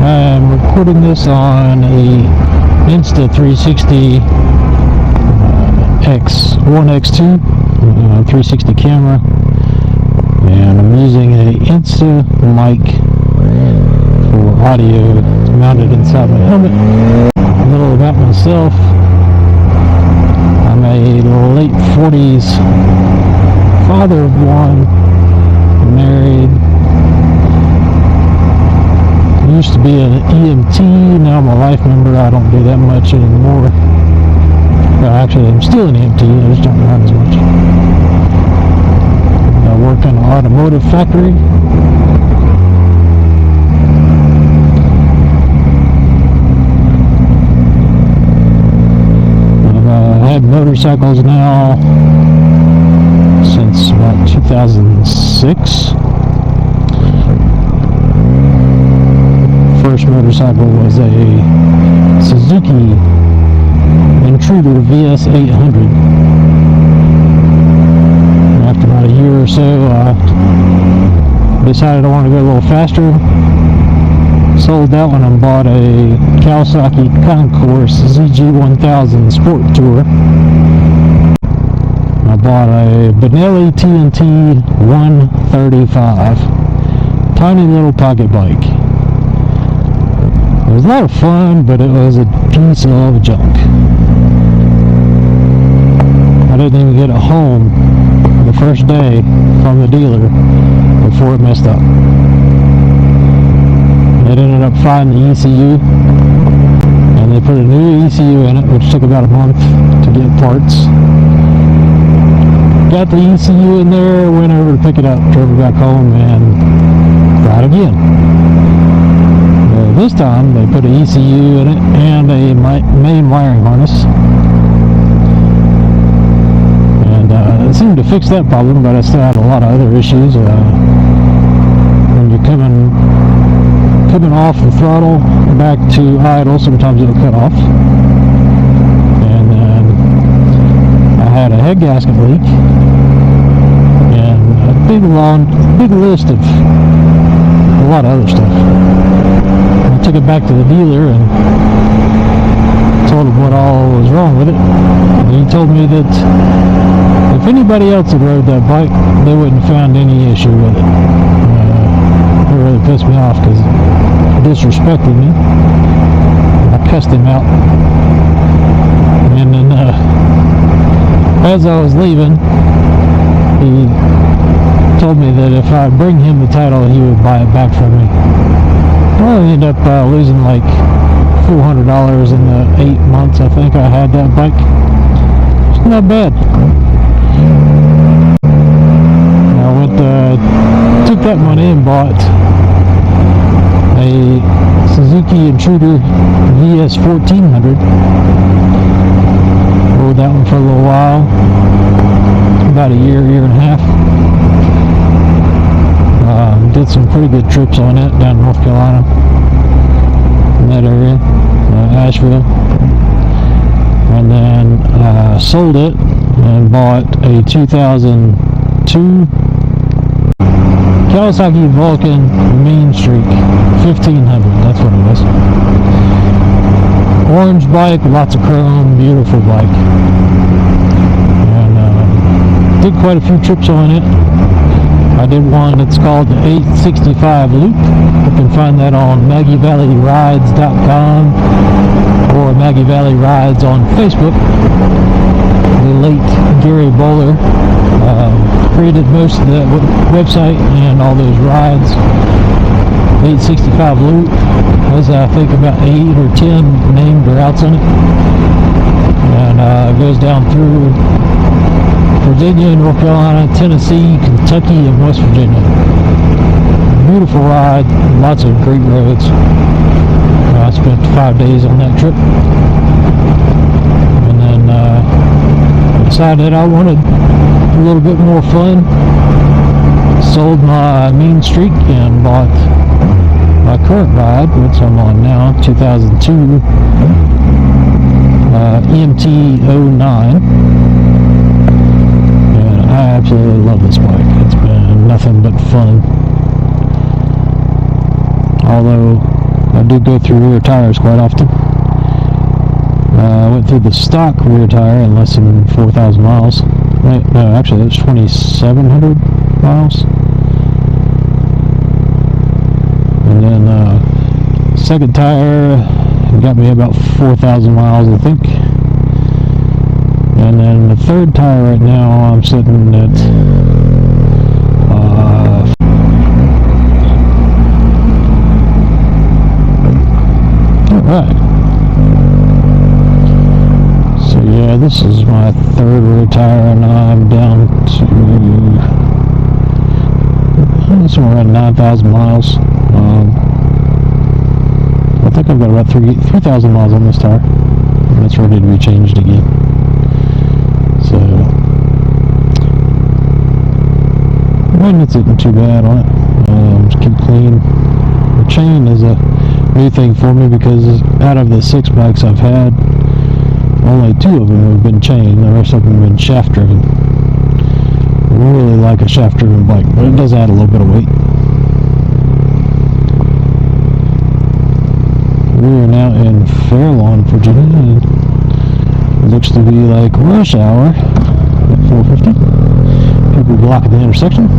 I'm recording this on a Insta360 X1X2 360 camera, and I'm using a Instamic for audio mounted inside my helmet. A little about myself: I'm a late 40s father of one, married. Used to be an EMT, now I'm a life member. I don't do that much anymore. Well, actually, I'm still an EMT, I just don't run as much. I work in an automotive factory. I've had motorcycles now since about 2006. First motorcycle was a Suzuki Intruder VS 800. After about a year or so, I decided I wanted to go a little faster. Sold that one and bought a Kawasaki Concourse ZG1000 Sport Tour. I bought a Benelli TNT 135, tiny little pocket bike. It was a lot of fun, but it was a piece of junk. I didn't even get it home the first day from the dealer before it messed up. It ended up finding the ECU, and they put a new ECU in it, which took about a month to get parts. Got the ECU in there, went over to pick it up, drove it back home, and tried again. This time they put an ECU in it and a main wiring harness, and it seemed to fix that problem, but I still had a lot of other issues. When you're coming off the throttle back to idle, sometimes it'll cut off. And then I had a head gasket leak and a big list of a lot of other stuff. I took it back to the dealer and told him what all was wrong with it. And he told me that if anybody else had rode that bike, they wouldn't have found any issue with it. It really pissed me off because he disrespected me. I cussed him out. And then as I was leaving, he told me that if I bring him the title, he would buy it back from me. Well, I ended up losing like $400 in the 8 months I think I had that bike. It's not bad. I took that money and bought a Suzuki Intruder VS 1400. Rode that one for a little while, about a year and a half. Did some pretty good trips on it down in North Carolina, in that area, Asheville. And then sold it and bought a 2002 Kawasaki Vulcan Mean Streak 1500. That's what it was. Orange bike, lots of chrome, beautiful bike. And did quite a few trips on it. I did one that's called the 865 Loop. You can find that on MaggieValleyRides.com or Maggie Valley Rides on Facebook. The late Gary Bowler created most of that website and all those rides. 865 Loop has I think about 8 or 10 named routes on it, and it goes down through Virginia, North Carolina, Tennessee, Kentucky, and West Virginia. Beautiful ride, lots of great roads. I spent 5 days on that trip, and then decided I wanted a little bit more fun. Sold my Mean Streak and bought my current ride, which I'm on now, 2002 MT-09. I absolutely love this bike. It's been nothing but fun. Although I do go through rear tires quite often. I went through the stock rear tire in less than 4,000 miles. Right, no, actually it was 2,700 miles. And then second tire got me about 4,000 miles, I think. And then the third tire right now, I'm sitting at alright. So yeah, this is my third rear tire, and I'm down to somewhere around 9,000 miles. I think I've got about 3,000 miles on this tire, and it's ready to be changed again. So maintenance isn't too bad on it. Just keep clean. The chain is a new thing for me, because out of the 6 bikes I've had, only 2 of them have been chain. The rest of them have been shaft driven. I really like a shaft driven bike, but it does add a little bit of weight. We are now in Fairlawn, Virginia, and it looks to be like rush hour at 4:50. People blocking the intersection.